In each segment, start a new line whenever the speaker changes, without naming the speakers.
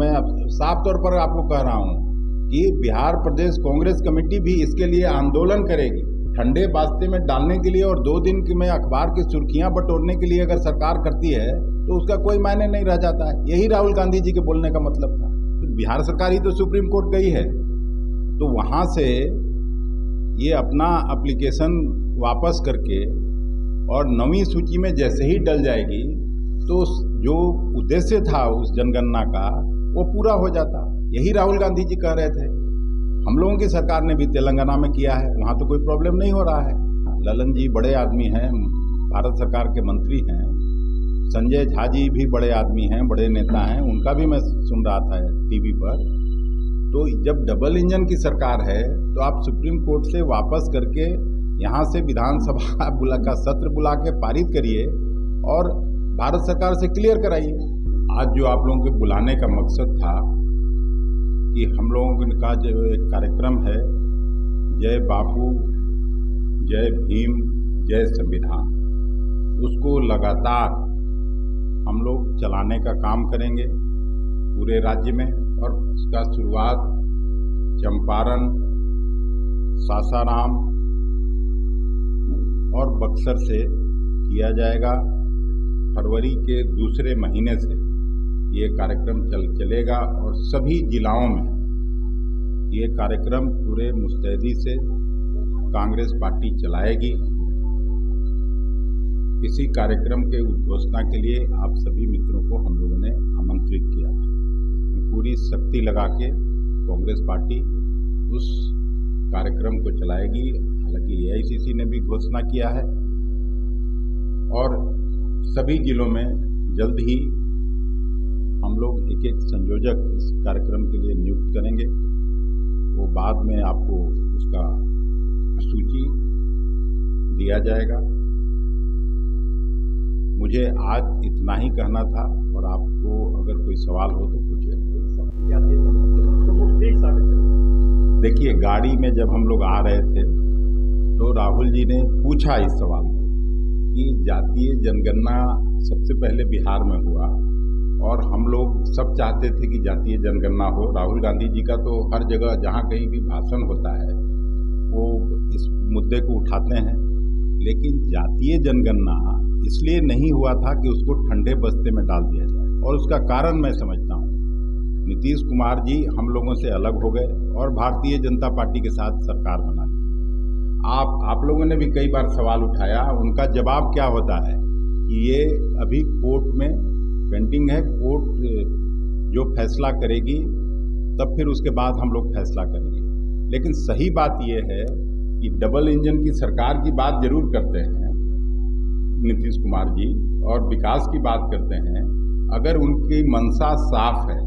मैं साफ तौर पर आपको कह रहा हूँ कि बिहार प्रदेश कांग्रेस कमेटी भी इसके लिए आंदोलन करेगी। ठंडे बास्ते में डालने के लिए और 2 दिन की में अखबार की सुर्खियां बटोरने के लिए अगर सरकार करती है तो उसका कोई मायने नहीं रह जाता है। यही राहुल गांधी जी के बोलने का मतलब था। तो बिहार सरकार ही तो सुप्रीम कोर्ट गई है, तो वहाँ से ये अपना एप्लीकेशन वापस करके और 9वीं सूची में जैसे ही डल जाएगी तो जो उद्देश्य था उस जनगणना का वो पूरा हो जाता। यही राहुल गांधी जी कह रहे थे। हम लोगों की सरकार ने भी तेलंगाना में किया है, वहाँ तो कोई प्रॉब्लम नहीं हो रहा है। ललन जी बड़े आदमी हैं, भारत सरकार के मंत्री हैं। संजय झा जी भी बड़े आदमी हैं, बड़े नेता हैं, उनका भी मैं सुन रहा था टीवी पर। तो जब डबल इंजन की सरकार है तो आप सुप्रीम कोर्ट से वापस करके यहाँ से विधानसभा का सत्र बुला के पारित करिए और भारत सरकार से क्लियर कराइए। आज जो आप लोगों के बुलाने का मकसद था कि हम लोगों का जो एक कार्यक्रम है जय बापू जय भीम जय संविधान, उसको लगातार हम लोग चलाने का काम करेंगे पूरे राज्य में। और उसका शुरुआत चंपारण, सासाराम और बक्सर से किया जाएगा। फरवरी के दूसरे महीने से ये कार्यक्रम चलेगा और सभी जिलाओं में ये कार्यक्रम पूरे मुस्तैदी से कांग्रेस पार्टी चलाएगी। इसी कार्यक्रम के उद्घोषणा के लिए आप सभी मित्रों को हम लोगों ने आमंत्रित किया था। पूरी शक्ति लगा के कांग्रेस पार्टी उस कार्यक्रम को चलाएगी। हालांकि AICC ने भी घोषणा किया है और सभी जिलों में जल्द ही हम लोग एक एक संयोजक इस कार्यक्रम के लिए नियुक्त करेंगे। वो बाद में आपको उसका सूची दिया जाएगा। मुझे आज इतना ही कहना था और आपको अगर कोई सवाल हो तो पूछिए। देखिए, गाड़ी में जब हम लोग आ रहे थे तो राहुल जी ने पूछा इस सवाल कि जातीय जनगणना सबसे पहले बिहार में हुआ और हम लोग सब चाहते थे कि जातीय जनगणना हो। राहुल गांधी जी का तो हर जगह जहाँ कहीं भी भाषण होता है वो इस मुद्दे को उठाते हैं, लेकिन जातीय जनगणना इसलिए नहीं हुआ था कि उसको ठंडे बस्ते में डाल दिया जाए। और उसका कारण मैं समझता हूँ, नीतीश कुमार जी हम लोगों से अलग हो गए और भारतीय जनता पार्टी के साथ सरकार बना ली। आप लोगों ने भी कई बार सवाल उठाया, उनका जवाब क्या होता है कि ये अभी कोर्ट में पेंडिंग है, कोर्ट जो फैसला करेगी तब फिर उसके बाद हम लोग फैसला करेंगे। लेकिन सही बात यह है कि डबल इंजन की सरकार की बात जरूर करते हैं नीतीश कुमार जी और विकास की बात करते हैं। अगर उनकी मंशा साफ है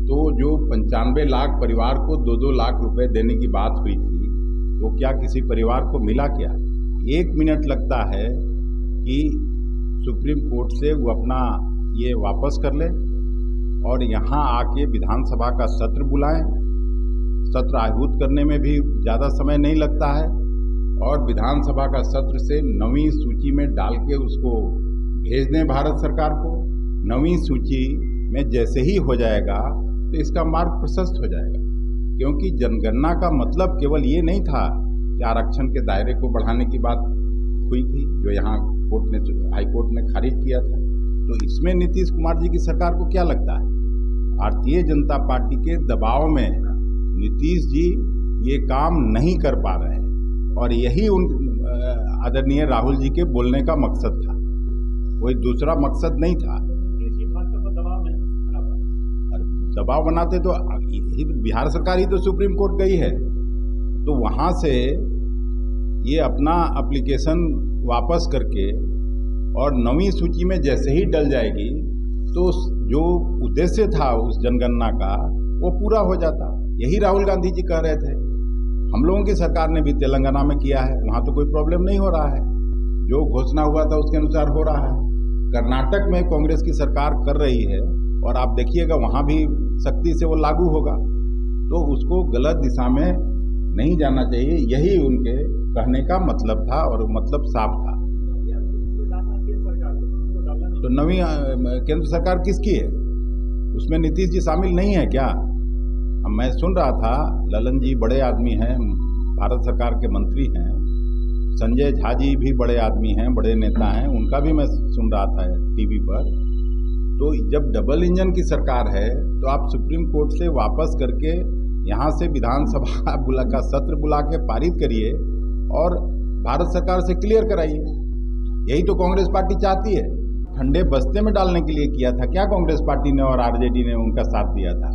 तो जो 95 लाख परिवार को 2-2 लाख रुपए देने की बात हुई थी तो क्या किसी परिवार को मिला क्या? 1 मिनट लगता है कि सुप्रीम कोर्ट से वो अपना ये वापस कर ले और यहाँ आके विधानसभा का सत्र बुलाएं। सत्र आहूत करने में भी ज़्यादा समय नहीं लगता है और विधानसभा का सत्र से 9वीं सूची में डाल के उसको भेज दें भारत सरकार को। 9वीं सूची में जैसे ही हो जाएगा तो इसका मार्ग प्रशस्त हो जाएगा, क्योंकि जनगणना का मतलब केवल ये नहीं था कि आरक्षण के दायरे को बढ़ाने की बात हुई थी जो यहाँ हाई कोर्ट ने खारिज किया था। तो इसमें नीतीश कुमार जी की सरकार को क्या लगता है? भारतीय जनता पार्टी के दबाव में नीतीश जी ये काम नहीं कर पा रहे हैं और यही उन आदरणीय राहुल जी के बोलने का मकसद था, कोई दूसरा मकसद नहीं था। दबाव बनाते तो बिहार सरकार ही तो सुप्रीम कोर्ट गई है, तो वहाँ से ये अपना एप्लीकेशन वापस करके और 9वीं सूची में जैसे ही डल जाएगी तो जो उद्देश्य था उस जनगणना का वो पूरा हो जाता। यही राहुल गांधी जी कह रहे थे। हम लोगों की सरकार ने भी तेलंगाना में किया है, वहाँ तो कोई प्रॉब्लम नहीं हो रहा है। जो घोषणा हुआ था उसके अनुसार हो रहा है। कर्नाटक में कांग्रेस की सरकार कर रही है और आप देखिएगा वहाँ भी सख्ती से वो लागू होगा, तो उसको गलत दिशा में नहीं जाना चाहिए। यही उनके कहने का मतलब था और मतलब साफ था। तो नवी केंद्र सरकार किसकी है? उसमें नीतीश जी शामिल नहीं है क्या? अब मैं सुन रहा था, ललन जी बड़े आदमी हैं, भारत सरकार के मंत्री हैं, संजय झा जी भी बड़े आदमी हैं, बड़े नेता हैं, उनका भी मैं सुन रहा था टीवी पर। तो जब डबल इंजन की सरकार है तो आप सुप्रीम कोर्ट से वापस करके यहाँ से विधानसभा का सत्र बुला के पारित करिए और भारत सरकार से क्लियर कराइए। यही तो कांग्रेस पार्टी चाहती है। ठंडे बस्ते में डालने के लिए किया था क्या कांग्रेस पार्टी ने और आरजेडी ने उनका साथ दिया था?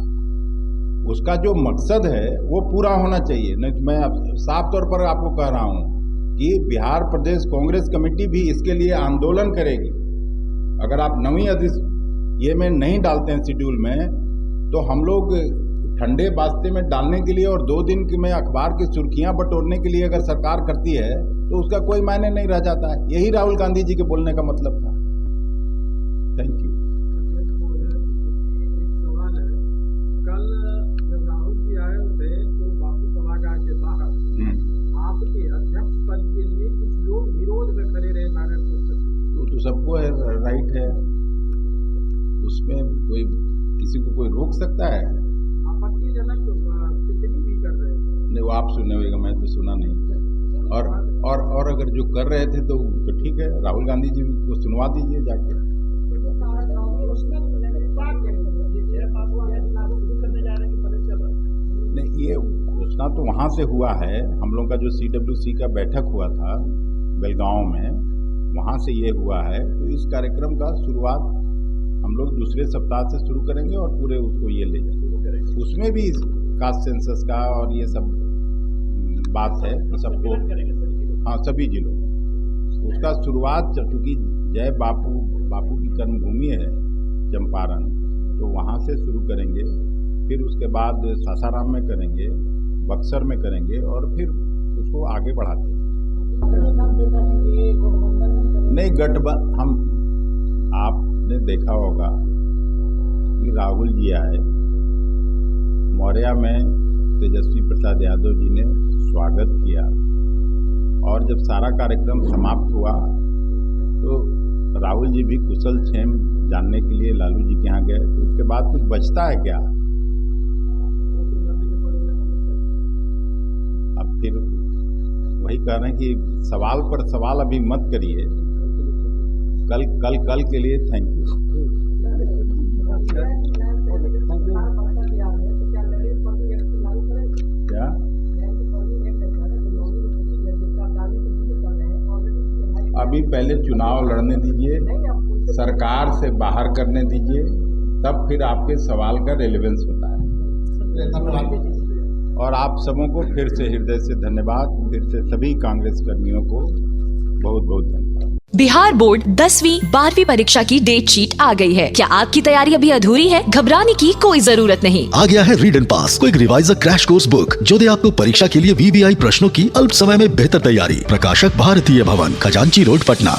उसका जो मकसद है वो पूरा होना चाहिए। नहीं, मैं साफ तौर पर आपको कह रहा हूँ कि बिहार प्रदेश कांग्रेस कमेटी भी इसके लिए आंदोलन करेगी। अगर आप नवीं ये में नहीं डालते हैं शेड्यूल में, तो हम लोग ठंडे बास्ते में डालने के लिए और 2 दिन में अखबार की सुर्खियां बटोरने के लिए अगर सरकार करती है तो उसका कोई मायने नहीं रह जाता है। यही राहुल गांधी जी के बोलने का मतलब था। Thank you.
एक सवाल है, कल जब राहुल जी आए थे तो बापू सभागार के बाहर आपके अध्यक्ष पद के लिए कुछ लोग विरोध में खड़े रहे,
तो सबको राइट है, उसमें कोई किसी को कोई रोक सकता है?
आपत्तिजनक टिप्पणी भी कर रहे थे।
नहीं, वो आप सुने होगा, मैं तो सुना नहीं। और अगर जो कर रहे थे तो ठीक है, राहुल गांधी जी को सुनवा दीजिए जाके। नहीं, ये घोषणा तो वहाँ से हुआ है। हम लोग का जो CWC का बैठक हुआ था बेलगांव में, वहाँ से ये हुआ है। तो इस कार्यक्रम का शुरुआत हम लोग दूसरे सप्ताह से शुरू करेंगे और पूरे उसको ये ले जाएंगे। उसमें भी कास्ट सेंसस का और ये सब बात है, सबको, हाँ, सभी जिलों में उसका शुरुआत, चूँकि जय बापू की कर्मभूमि है चंपारण, तो वहाँ से शुरू करेंगे। फिर उसके बाद सासाराम में करेंगे, बक्सर में करेंगे और फिर उसको आगे बढ़ाते हैं। नहीं, आपने देखा होगा कि राहुल जी आए, मौर्या में तेजस्वी प्रसाद यादव जी ने स्वागत किया और जब सारा कार्यक्रम समाप्त हुआ तो राहुल जी भी कुशल क्षेम जानने के लिए लालू जी के यहाँ गए। तो उसके बाद कुछ बचता है क्या? अब फिर वही कह रहे हैं कि सवाल पर सवाल अभी मत करिए। कल के लिए थैंक यू। क्या? अभी पहले चुनाव लड़ने दीजिए, सरकार से बाहर करने दीजिए, तब फिर आपके सवाल का रेलेवेंस होता है। और आप सबों को फिर से हृदय से धन्यवाद। फिर से सभी कांग्रेस कर्मियों को बहुत बहुत धन्यवाद।
बिहार बोर्ड 10वीं 12वीं परीक्षा की डेट शीट आ गई है। क्या आपकी तैयारी अभी अधूरी है? घबराने की कोई जरूरत नहीं।
आ गया है read and pass quick reviser crash course book, जो दे आपको परीक्षा के लिए VVI प्रश्नों की अल्प समय में बेहतर तैयारी। प्रकाशक भारतीय भवन, खजांची रोड, पटना।